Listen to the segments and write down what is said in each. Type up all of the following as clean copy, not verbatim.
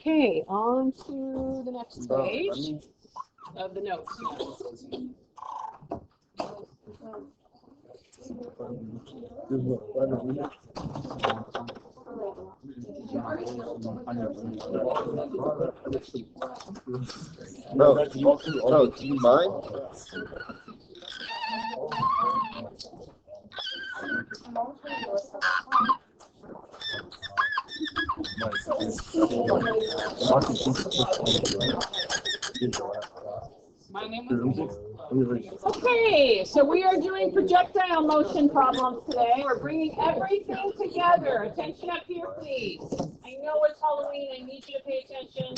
Okay, on to the next page of the notes. No, do you mind? Okay, so we are doing projectile motion problems today. We're bringing everything together. Attention up here, please. I know it's Halloween. I need you to pay attention.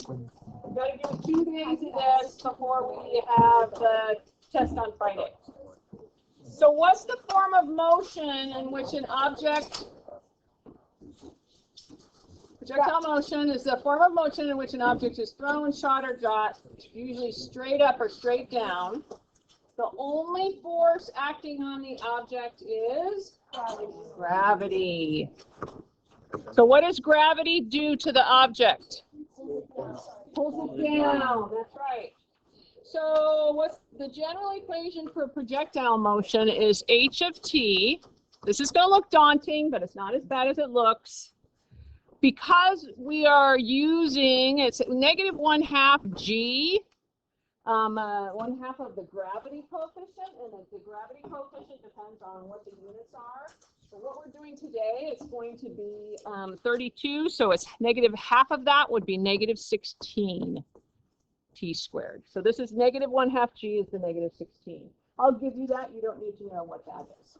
We've got to do 2 days of this before we have the test on Friday. So what's the form of motion in which an object... Projectile motion is the form of motion in which an object is thrown, shot, or shot, usually straight up or straight down. The only force acting on the object is gravity. So what does gravity do to the object? Pulls it down, that's right. So what's the general equation for projectile motion is h of t. This is going to look daunting, but it's not as bad as it looks. Because we are using, it's -1/2 g, 1/2 of the gravity coefficient, and the gravity coefficient depends on what the units are. So what we're doing today, it's going to be 32, so it's -1/2 of that would be -16 t squared. So this is -1/2 g is the -16. I'll give you that. You don't need to know what that is.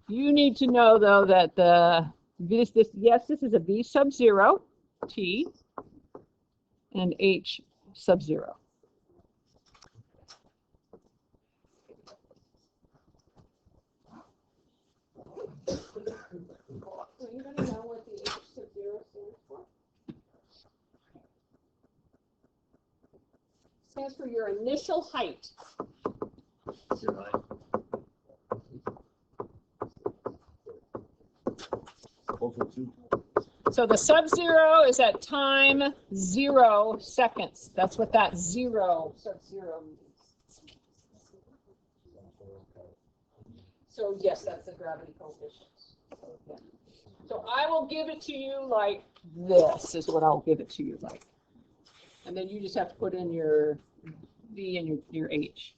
You need to know, though, that this is a v sub 0 t and h sub 0. So you're going to know what the h sub 0 stands for? It stands for your initial height. So the sub-zero is at time 0 seconds. That's what that 0 sub-zero means. So yes, that's the gravity coefficient. Okay. So I will give it to you like this is what I'll give it to you like. And then you just have to put in your V and your H.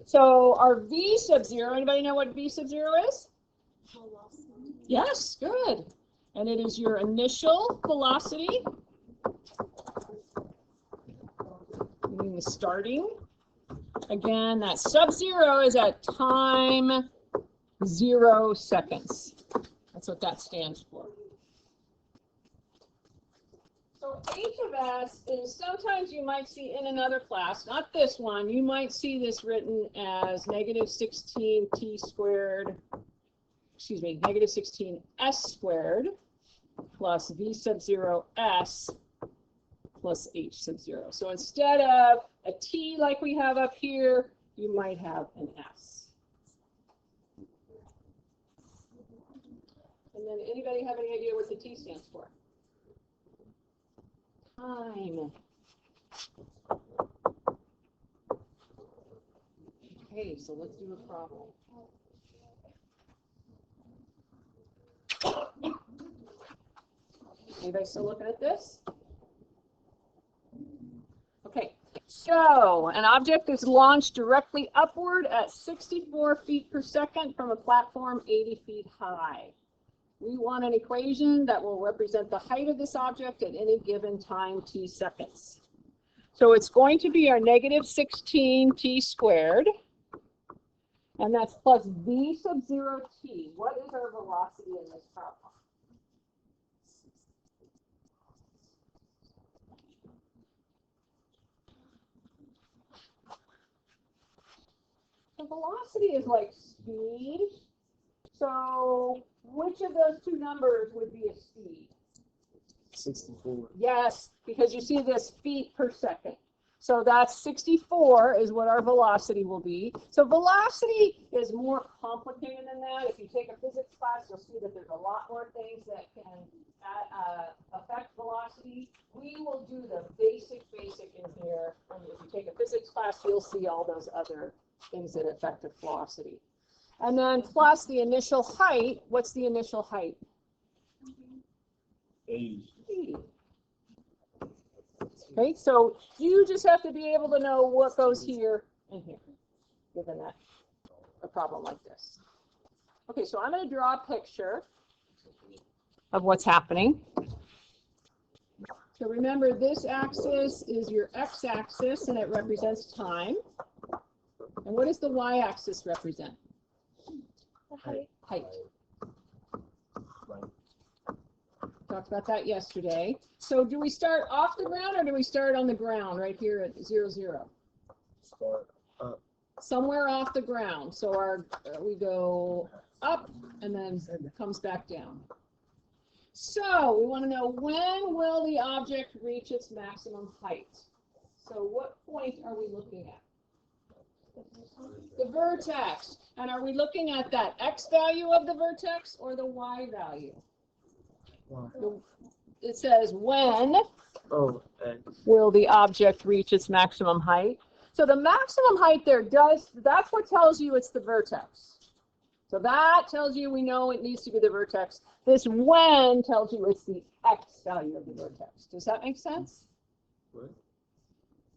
So our V sub-zero, anybody know what V sub-zero is? Yes, good. And it is your initial velocity, meaning the starting. Again, that sub-zero is at time 0 seconds. That's what that stands for. So H of S is sometimes you might see in another class, not this one, you might see this written as -16 t squared, excuse me, -16 s squared plus v sub 0 s plus h sub 0. So instead of a t like we have up here, you might have an s. And then anybody have any idea what the t stands for? Time. Okay, so let's do a problem. Anybody still looking at this? Okay, so an object is launched directly upward at 64 feet per second from a platform 80 feet high. We want an equation that will represent the height of this object at any given time t seconds. So it's going to be our -16 t squared, and that's plus v sub 0 t. What is our velocity in this problem? The velocity is like speed. So which of those two numbers would be a speed? 64. Yes, because you see this feet per second. So that's 64 is what our velocity will be. So velocity is more complicated than that. If you take a physics class, you'll see that there's a lot more things that can affect velocity. We will the basic in here. And if you take a physics class, you'll see all those other things that affect the velocity. And then plus the initial height. What's the initial height? 80. 80. Okay, so you just have to be able to know what goes here and here, given that a problem like this. Okay, so I'm going to draw a picture of what's happening. So remember, this axis is your x-axis, and it represents time. And what does the y-axis represent? The height. Height. Talked about that yesterday. So do we start off the ground or do we start on the ground right here at 0, 0? Start up. Somewhere off the ground. So our we go up and then it comes back down. So we want to know, when will the object reach its maximum height? So what point are we looking at? The vertex. And are we looking at that x value of the vertex or the y value? It says when will the object reach its maximum height. So the maximum height there that's what tells you it's the vertex. So that tells you we know it needs to be the vertex. This when tells you it's the x value of the vertex. Does that make sense? What?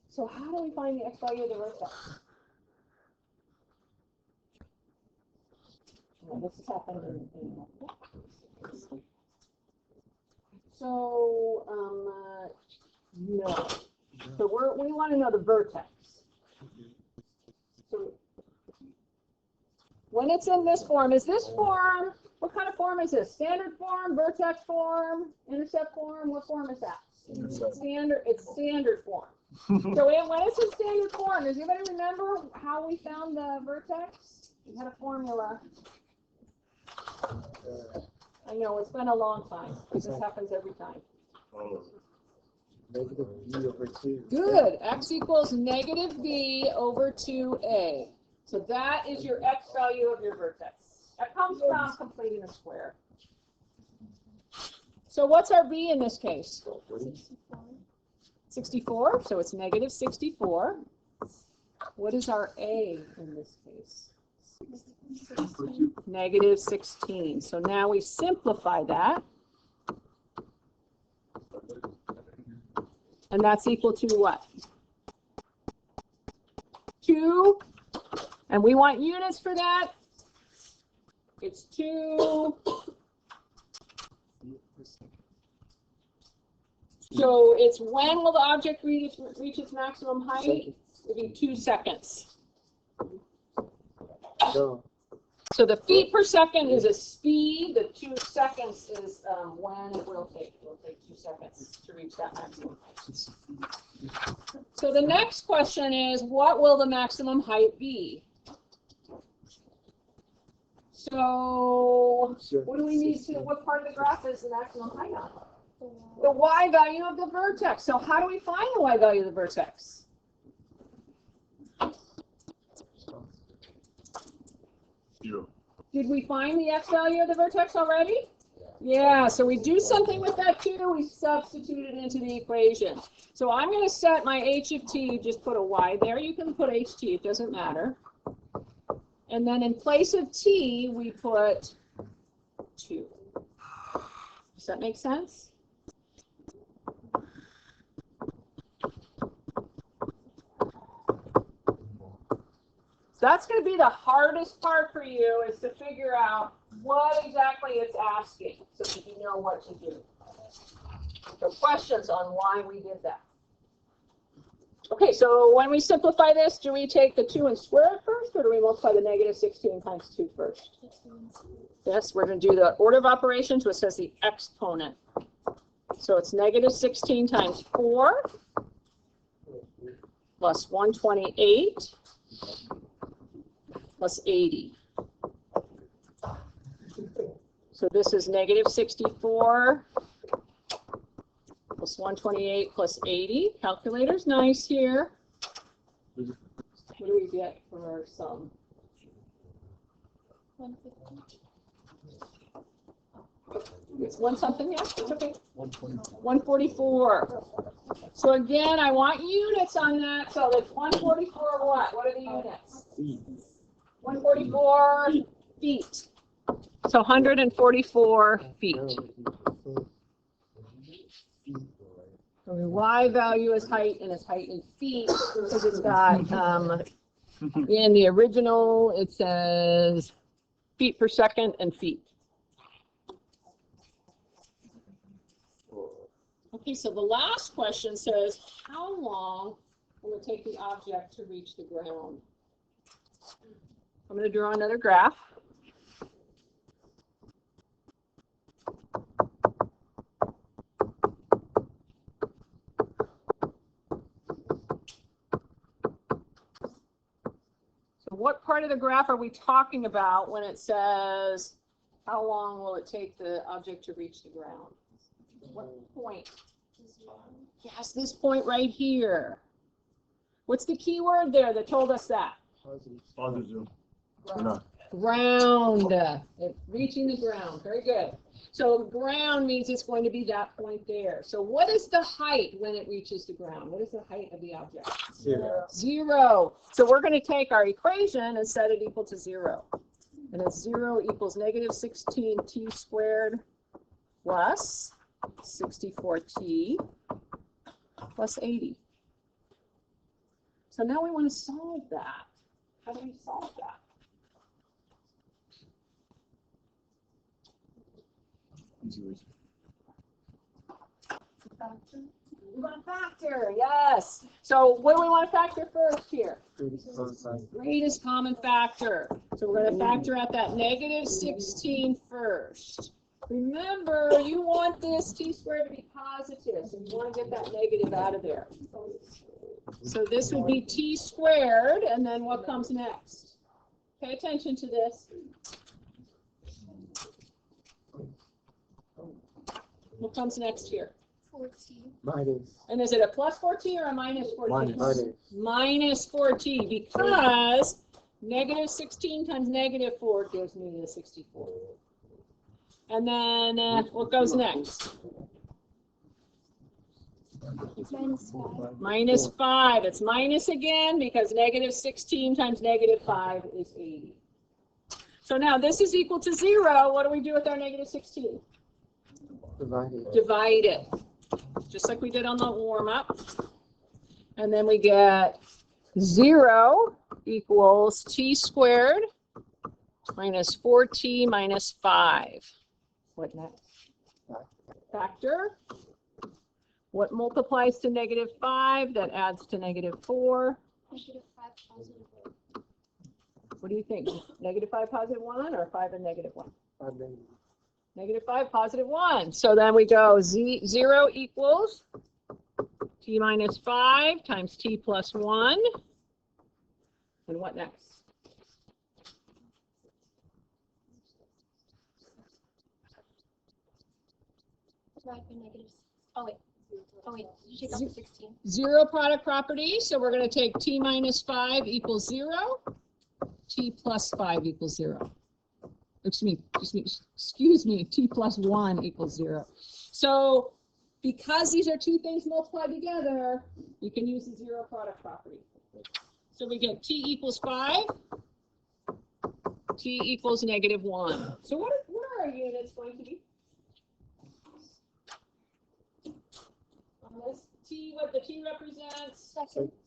So how do we find the x value of the vertex? Well, this has happened in So, no. So we want to know the vertex. So when it's in this form, is this form, what kind of form is this? Standard form, vertex form, intercept form? What form is that? Standard. It's standard form. So when it's in standard form, does anybody remember how we found the vertex? We had a formula. I know, it's been a long time. This happens every time. Negative b over 2. Good. X equals negative b over 2a. So that is your x value of your vertex. That comes from completing a square. So what's our b in this case? 64. So it's negative 64. What is our a in this case? Negative 16. So now we simplify that. And that's equal to what? 2. And we want units for that. It's 2. So it's when will the object reach its maximum height? It'll be 2 seconds. No. So the feet per second is a speed. The 2 seconds is when it will take. It will take 2 seconds to reach that maximum height. So the next question is, what will the maximum height be? So what do we need to, what part of the graph is the maximum height on? The y value of the vertex. So how do we find the y value of the vertex? Did we find the x value of the vertex already? Yeah, so we do something with that too. We substitute it into the equation. So I'm going to set my h of t, just put a y there. You can put ht, it doesn't matter. And then in place of t, we put 2. Does that make sense? That's going to be the hardest part for you, is to figure out what exactly it's asking so that you know what to do. So questions on why we did that. Okay, so when we simplify this, do we take the 2 and square it first, or do we multiply the negative 16 times 2 first? Yes, we're going to do the order of operations, which says the exponent. So it's negative 16 times 4 plus 128. Plus 80. So this is negative 64 plus 128 plus 80. Calculator's nice here. What do we get for our sum? 150. It's one something, yeah, it's okay. 124. 144. So again, I want units on that. So it's 144 what? What are the units? Feet. 144 feet. So 144 feet. So the y value is height, and it's height in feet because it's got in the original it says feet per second and feet. Okay, so the last question says, how long will it take the object to reach the ground? I'm going to draw another graph. So what part of the graph are we talking about when it says, how long will it take the object to reach the ground? What point? Yes, this point right here. What's the key word there that told us that? Positive. Ground. It's reaching the ground. Very good. So ground means it's going to be that point there. So what is the height when it reaches the ground? What is the height of the object? 0. 0. So we're going to take our equation and set it equal to 0. And it's 0 equals negative 16t squared plus 64t plus 80. So now we want to solve that. How do we solve that? We want to factor, yes. So what do we want to factor first here? Greatest common factor. So we're going to factor out that negative 16 first. Remember, you want this t squared to be positive, so you want to get that negative out of there. So this would be t squared, and then what comes next? Pay attention to this. What comes next here? 14. Minus. And is it a plus 4t or a minus 4t? Minus. Minus 4t, because negative 16 times negative 4 gives me the 64. And then what goes next? -5. Minus 5. It's minus again because negative 16 times negative 5 is 80. So now this is equal to 0. What do we do with our negative 16? Divide it. Just like we did on the warm-up. And then we get 0 equals t squared minus 4t minus 5. What next? Factor. What multiplies to negative 5? That adds to negative 4. -5 positive. What do you think? Negative 5 positive 1 or 5 and negative 1? Negative. Negative 5 positive 1. So then we go 0 equals t minus 5 times t plus 1. And what next? Divide by negatives. Oh wait, take off the 16. 0 product property. So we're going to take t minus 5 equals 0. T plus 5 equals 0. Excuse me, t plus 1 equals 0. So because these are two things multiplied together, you can use the 0 product property. So we get t equals 5, t equals negative 1. So what are our units going to be? On this t, what the t represents?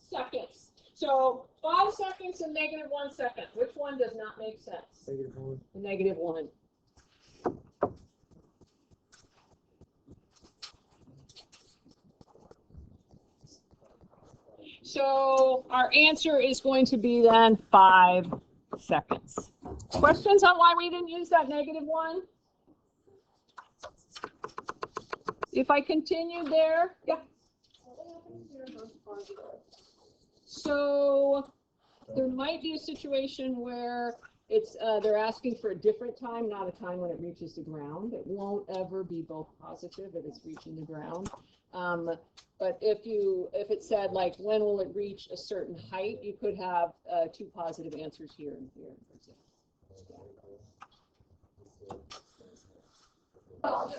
Seconds. So 5 seconds and negative 1 second. Which one does not make sense? -1. The negative 1. So our answer is going to be then 5 seconds. Questions on why we didn't use that negative 1? If I continued there, yeah. So there might be a situation where it's they're asking for a different time, not a time when it reaches the ground. It won't ever be both positive if it's reaching the ground. But if it said like when will it reach a certain height, you could have 2 positive answers here and here. Zero.